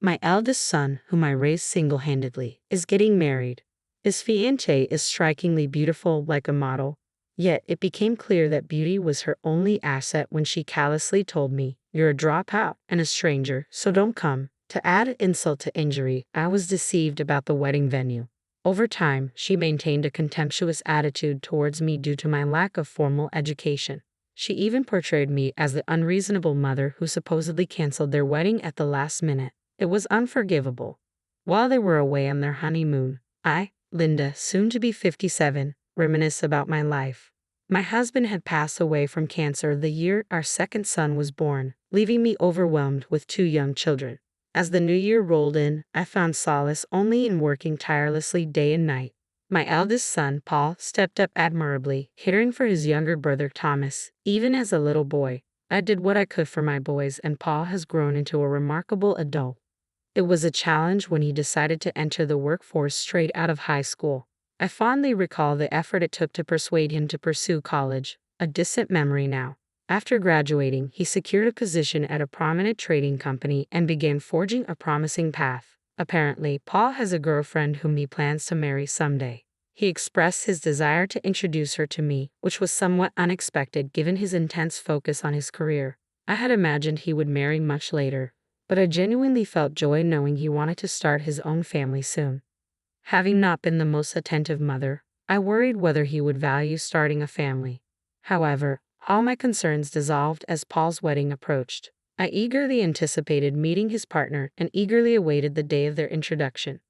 My eldest son, whom I raised single-handedly, is getting married. His fiancée is strikingly beautiful, like a model. Yet it became clear that beauty was her only asset when she callously told me, "You're a dropout and a stranger, so don't come." To add insult to injury, I was deceived about the wedding venue. Over time, she maintained a contemptuous attitude towards me due to my lack of formal education. She even portrayed me as the unreasonable mother who supposedly canceled their wedding at the last minute. It was unforgivable. While they were away on their honeymoon, I, Linda, soon to be 57, reminisced about my life. My husband had passed away from cancer the year our second son was born, leaving me overwhelmed with two young children. As the new year rolled in, I found solace only in working tirelessly day and night. My eldest son, Paul, stepped up admirably, caring for his younger brother Thomas. Even as a little boy, I did what I could for my boys, and Paul has grown into a remarkable adult. It was a challenge when he decided to enter the workforce straight out of high school. I fondly recall the effort it took to persuade him to pursue college, a distant memory now. After graduating, he secured a position at a prominent trading company and began forging a promising path. Apparently, Paul has a girlfriend whom he plans to marry someday. He expressed his desire to introduce her to me, which was somewhat unexpected given his intense focus on his career. I had imagined he would marry much later, but I genuinely felt joy knowing he wanted to start his own family soon. Having not been the most attentive mother, I worried whether he would value starting a family. However, all my concerns dissolved as Paul's wedding approached. I eagerly anticipated meeting his partner and eagerly awaited the day of their introduction.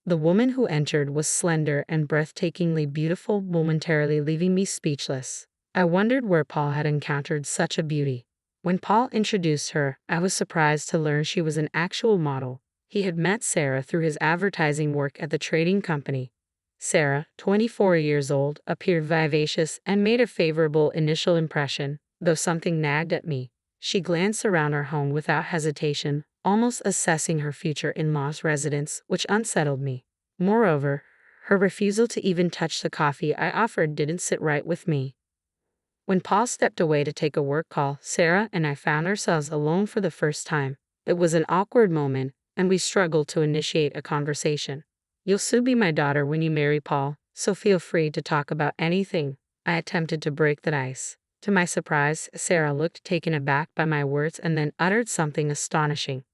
The woman who entered was slender and breathtakingly beautiful, momentarily leaving me speechless. I wondered where Paul had encountered such a beauty. When Paul introduced her, I was surprised to learn she was an actual model. He had met Sarah through his advertising work at the trading company. Sarah, 24 years old, appeared vivacious and made a favorable initial impression, though something nagged at me. She glanced around our home without hesitation, almost assessing her future in-laws' residence, which unsettled me. Moreover, her refusal to even touch the coffee I offered didn't sit right with me. When Paul stepped away to take a work call, Sarah and I found ourselves alone for the first time. It was an awkward moment, and we struggled to initiate a conversation. "You'll soon be my daughter when you marry Paul, so feel free to talk about anything." I attempted to break the ice. To my surprise, Sarah looked taken aback by my words and then uttered something astonishing.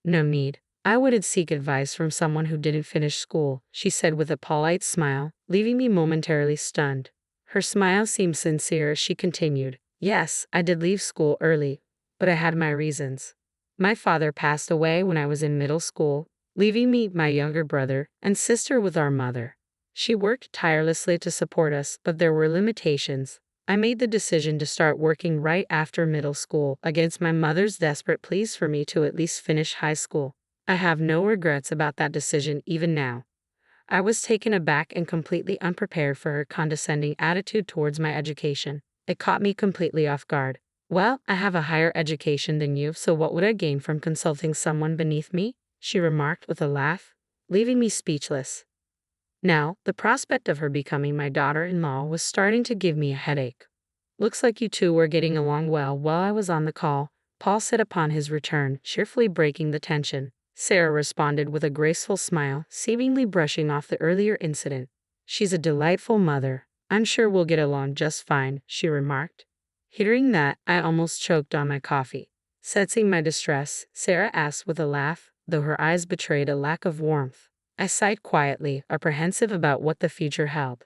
"No need. I wouldn't seek advice from someone who didn't finish school," she said with a polite smile, leaving me momentarily stunned. Her smile seemed sincere as she continued, "Yes, I did leave school early, but I had my reasons. My father passed away when I was in middle school, leaving me, my younger brother, and sister with our mother. She worked tirelessly to support us, but there were limitations. I made the decision to start working right after middle school, against my mother's desperate pleas for me to at least finish high school. I have no regrets about that decision even now." I was taken aback and completely unprepared for her condescending attitude towards my education. It caught me completely off guard. "Well, I have a higher education than you, so what would I gain from consulting someone beneath me?" she remarked with a laugh, leaving me speechless. Now, the prospect of her becoming my daughter-in-law was starting to give me a headache. "Looks like you two were getting along well while I was on the call," Paul said upon his return, cheerfully breaking the tension. Sarah responded with a graceful smile, seemingly brushing off the earlier incident. "She's a delightful mother. I'm sure we'll get along just fine," she remarked. Hearing that, I almost choked on my coffee. Sensing my distress, Sarah asked with a laugh, though her eyes betrayed a lack of warmth. I sighed quietly, apprehensive about what the future held.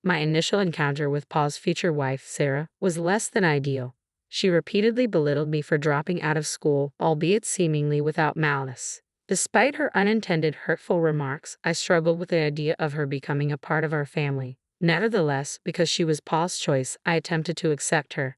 My initial encounter with Paul's future wife, Sarah, was less than ideal. She repeatedly belittled me for dropping out of school, albeit seemingly without malice. Despite her unintended hurtful remarks, I struggled with the idea of her becoming a part of our family. Nevertheless, because she was Paul's choice, I attempted to accept her.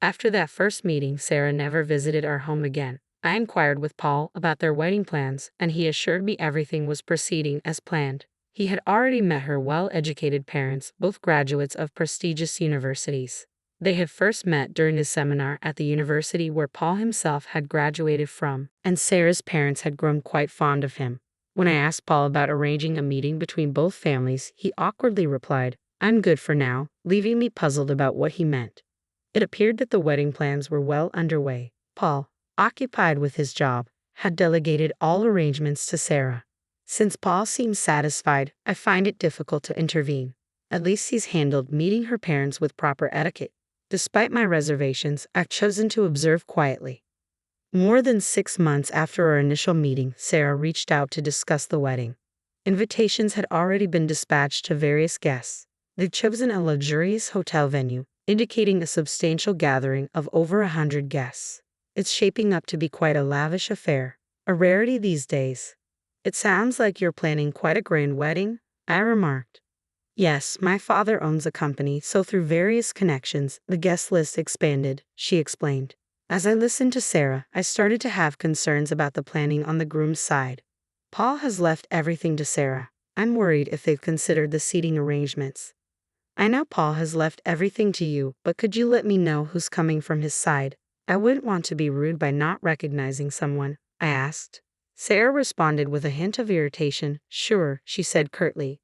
After that first meeting, Sarah never visited our home again. I inquired with Paul about their wedding plans, and he assured me everything was proceeding as planned. He had already met her well-educated parents, both graduates of prestigious universities. They had first met during a seminar at the university where Paul himself had graduated from, and Sarah's parents had grown quite fond of him. When I asked Paul about arranging a meeting between both families, he awkwardly replied, "I'm good for now," leaving me puzzled about what he meant. It appeared that the wedding plans were well underway. Paul, occupied with his job, had delegated all arrangements to Sarah. Since Paul seems satisfied, I find it difficult to intervene. At least he's handled meeting her parents with proper etiquette. Despite my reservations, I've chosen to observe quietly. More than 6 months after our initial meeting, Sarah reached out to discuss the wedding. Invitations had already been dispatched to various guests. They'd chosen a luxurious hotel venue, indicating a substantial gathering of over 100 guests. It's shaping up to be quite a lavish affair, a rarity these days. It sounds like you're planning quite a grand wedding, I remarked. Yes, my father owns a company, so through various connections, the guest list expanded, she explained. As I listened to Sarah, I started to have concerns about the planning on the groom's side. Paul has left everything to Sarah. I'm worried if they've considered the seating arrangements. I know Paul has left everything to you, but could you let me know who's coming from his side? I wouldn't want to be rude by not recognizing someone, I asked. Sarah responded with a hint of irritation. Sure, she said curtly.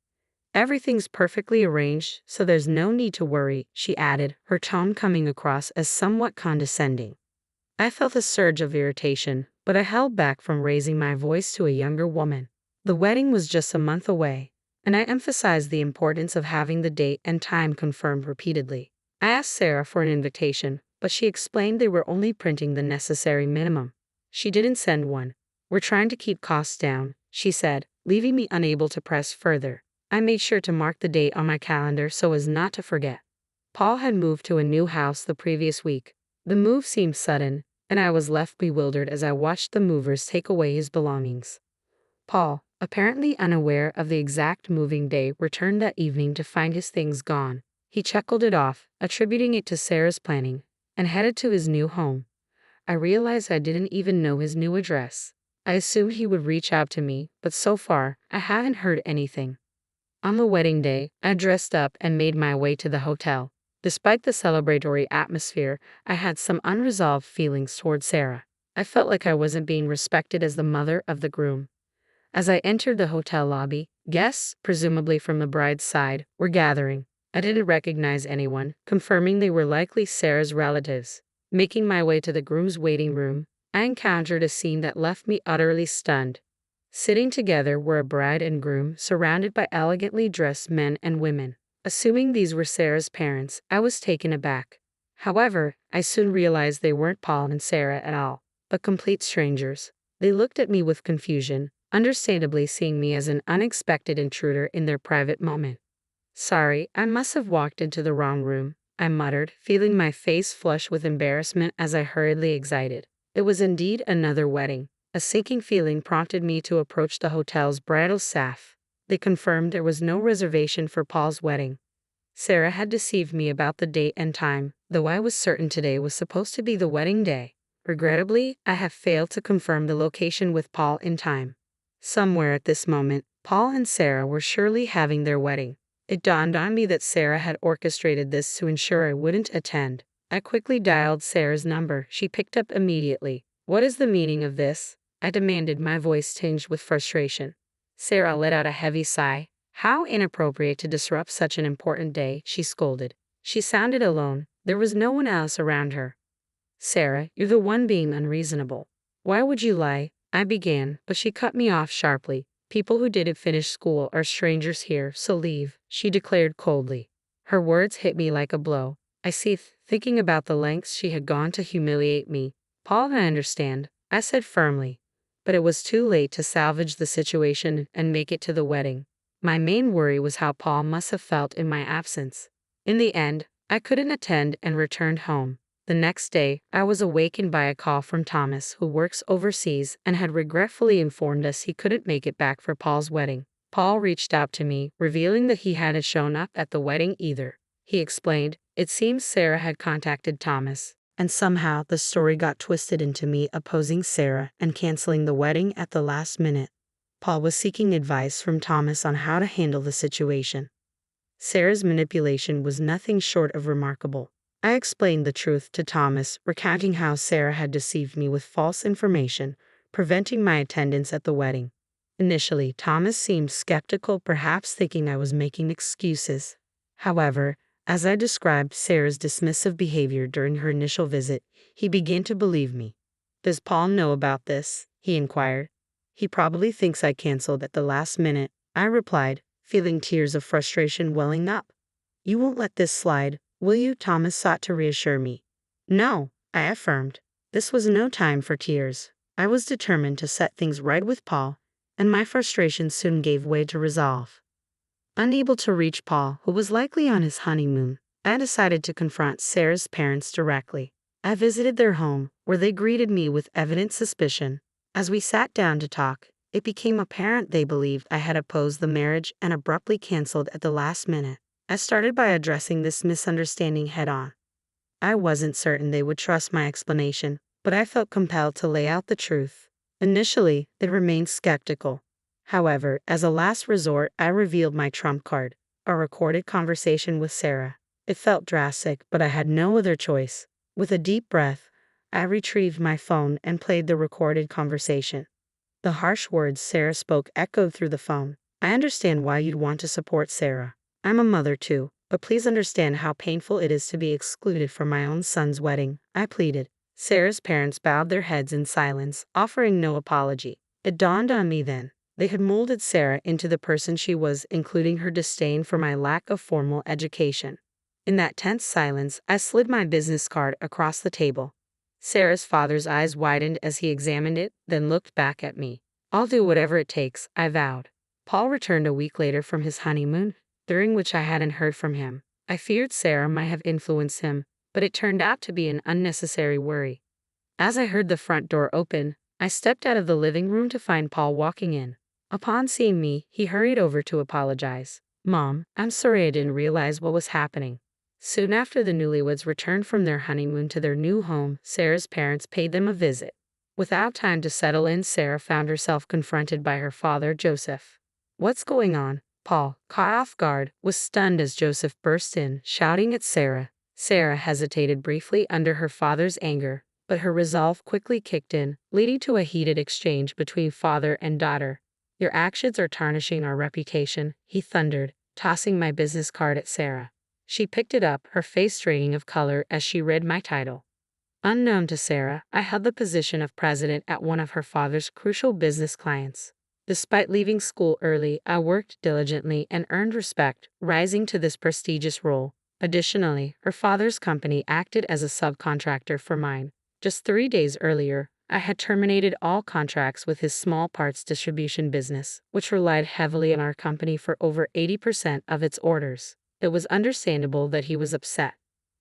Everything's perfectly arranged, so there's no need to worry, she added, her tone coming across as somewhat condescending. I felt a surge of irritation, but I held back from raising my voice to a younger woman. The wedding was just a month away, and I emphasized the importance of having the date and time confirmed repeatedly. I asked Sarah for an invitation, but she explained they were only printing the necessary minimum. She didn't send one. We're trying to keep costs down, she said, leaving me unable to press further. I made sure to mark the date on my calendar so as not to forget. Paul had moved to a new house the previous week. The move seemed sudden, and I was left bewildered as I watched the movers take away his belongings. Paul, apparently unaware of the exact moving day, returned that evening to find his things gone. He chuckled it off, attributing it to Sarah's planning, and headed to his new home. I realized I didn't even know his new address. I assumed he would reach out to me, but so far, I haven't heard anything. On the wedding day, I dressed up and made my way to the hotel. Despite the celebratory atmosphere, I had some unresolved feelings toward Sarah. I felt like I wasn't being respected as the mother of the groom. As I entered the hotel lobby, guests, presumably from the bride's side, were gathering. I didn't recognize anyone, confirming they were likely Sarah's relatives. Making my way to the groom's waiting room, I encountered a scene that left me utterly stunned. Sitting together were a bride and groom surrounded by elegantly dressed men and women. Assuming these were Sarah's parents, I was taken aback. However, I soon realized they weren't Paul and Sarah at all, but complete strangers. They looked at me with confusion, understandably seeing me as an unexpected intruder in their private moment. Sorry, I must have walked into the wrong room, I muttered, feeling my face flush with embarrassment as I hurriedly exited. It was indeed another wedding. A sinking feeling prompted me to approach the hotel's bridal staff. They confirmed there was no reservation for Paul's wedding. Sarah had deceived me about the date and time, though I was certain today was supposed to be the wedding day. Regrettably, I have failed to confirm the location with Paul in time. Somewhere at this moment, Paul and Sarah were surely having their wedding. It dawned on me that Sarah had orchestrated this to ensure I wouldn't attend. I quickly dialed Sarah's number. She picked up immediately. What is the meaning of this? I demanded, my voice tinged with frustration. Sarah let out a heavy sigh. How inappropriate to disrupt such an important day, she scolded. She sounded alone. There was no one else around her. Sarah, you're the one being unreasonable. Why would you lie? I began, but she cut me off sharply. People who didn't finish school are strangers here, so leave, she declared coldly. Her words hit me like a blow. I seethed, thinking about the lengths she had gone to humiliate me. Paul and I understand, I said firmly. But it was too late to salvage the situation and make it to the wedding. My main worry was how Paul must have felt in my absence. In the end, I couldn't attend and returned home. The next day, I was awakened by a call from Thomas, who works overseas, and had regretfully informed us he couldn't make it back for Paul's wedding. Paul reached out to me, revealing that he hadn't shown up at the wedding either. He explained, it seems Sarah had contacted Thomas, and somehow the story got twisted into me opposing Sarah and canceling the wedding at the last minute. Paul was seeking advice from Thomas on how to handle the situation. Sarah's manipulation was nothing short of remarkable. I explained the truth to Thomas, recounting how Sarah had deceived me with false information, preventing my attendance at the wedding. Initially, Thomas seemed skeptical, perhaps thinking I was making excuses. However, as I described Sarah's dismissive behavior during her initial visit, he began to believe me. Does Paul know about this? he inquired. He probably thinks I canceled at the last minute, I replied, feeling tears of frustration welling up. You won't let this slide, will you? Thomas sought to reassure me. No, I affirmed. This was no time for tears. I was determined to set things right with Paul, and my frustration soon gave way to resolve. Unable to reach Paul, who was likely on his honeymoon, I decided to confront Sarah's parents directly. I visited their home, where they greeted me with evident suspicion. As we sat down to talk, it became apparent they believed I had opposed the marriage and abruptly canceled at the last minute. I started by addressing this misunderstanding head-on. I wasn't certain they would trust my explanation, but I felt compelled to lay out the truth. Initially, they remained skeptical. However, as a last resort, I revealed my trump card, a recorded conversation with Sarah. It felt drastic, but I had no other choice. With a deep breath, I retrieved my phone and played the recorded conversation. The harsh words Sarah spoke echoed through the phone. I understand why you'd want to support Sarah. I'm a mother too, but please understand how painful it is to be excluded from my own son's wedding, I pleaded. Sarah's parents bowed their heads in silence, offering no apology. It dawned on me then. They had molded Sarah into the person she was, including her disdain for my lack of formal education. In that tense silence, I slid my business card across the table. Sarah's father's eyes widened as he examined it, then looked back at me. I'll do whatever it takes, I vowed. Paul returned a week later from his honeymoon, during which I hadn't heard from him. I feared Sarah might have influenced him, but it turned out to be an unnecessary worry. As I heard the front door open, I stepped out of the living room to find Paul walking in. Upon seeing me, he hurried over to apologize. Mom, I'm sorry I didn't realize what was happening. Soon after the newlyweds returned from their honeymoon to their new home, Sarah's parents paid them a visit. Without time to settle in, Sarah found herself confronted by her father, Joseph. What's going on? Paul, caught off guard, was stunned as Joseph burst in, shouting at Sarah. Sarah hesitated briefly under her father's anger, but her resolve quickly kicked in, leading to a heated exchange between father and daughter. Your actions are tarnishing our reputation, he thundered, tossing my business card at Sarah. She picked it up, her face draining of color as she read my title. Unknown to Sarah, I held the position of president at one of her father's crucial business clients. Despite leaving school early, I worked diligently and earned respect, rising to this prestigious role. Additionally, her father's company acted as a subcontractor for mine. Just 3 days earlier, I had terminated all contracts with his small parts distribution business, which relied heavily on our company for over 80% of its orders. It was understandable that he was upset.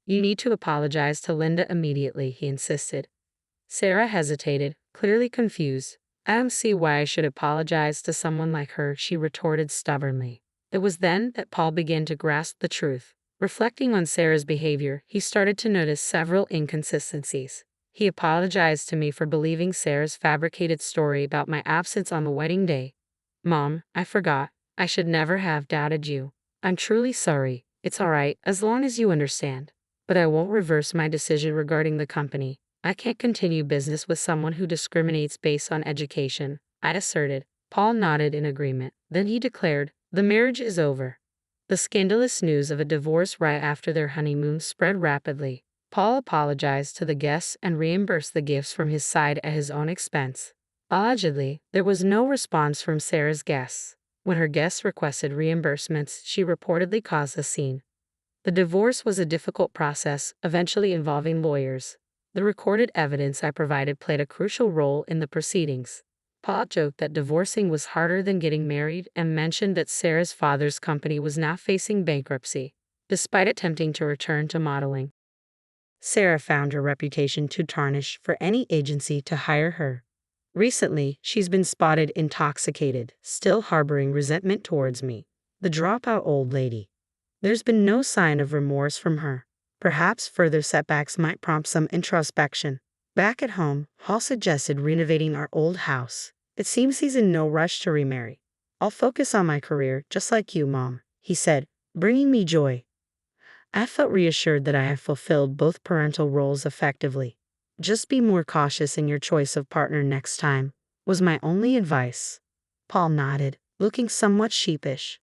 You need to apologize to Linda immediately, he insisted. Sarah hesitated, clearly confused. I don't see why I should apologize to someone like her, she retorted stubbornly. It was then that Paul began to grasp the truth. Reflecting on Sarah's behavior, he started to notice several inconsistencies. He apologized to me for believing Sarah's fabricated story about my absence on the wedding day. Mom, I forgot. I should never have doubted you. I'm truly sorry. It's all right, as long as you understand. But I won't reverse my decision regarding the company. I can't continue business with someone who discriminates based on education, I'd asserted. Paul nodded in agreement. Then he declared, the marriage is over. The scandalous news of a divorce right after their honeymoon spread rapidly. Paul apologized to the guests and reimbursed the gifts from his side at his own expense. Allegedly, there was no response from Sarah's guests. When her guests requested reimbursements, she reportedly caused a scene. The divorce was a difficult process, eventually involving lawyers. The recorded evidence I provided played a crucial role in the proceedings. Paul joked that divorcing was harder than getting married and mentioned that Sarah's father's company was now facing bankruptcy, despite attempting to return to modeling. Sarah found her reputation too tarnished for any agency to hire her. Recently, she's been spotted intoxicated, still harboring resentment towards me. The dropout old lady. There's been no sign of remorse from her. Perhaps further setbacks might prompt some introspection. Back at home, Hall suggested renovating our old house. It seems he's in no rush to remarry. I'll focus on my career, just like you, Mom, he said, bringing me joy. I felt reassured that I have fulfilled both parental roles effectively. Just be more cautious in your choice of partner next time, was my only advice. Paul nodded, looking somewhat sheepish.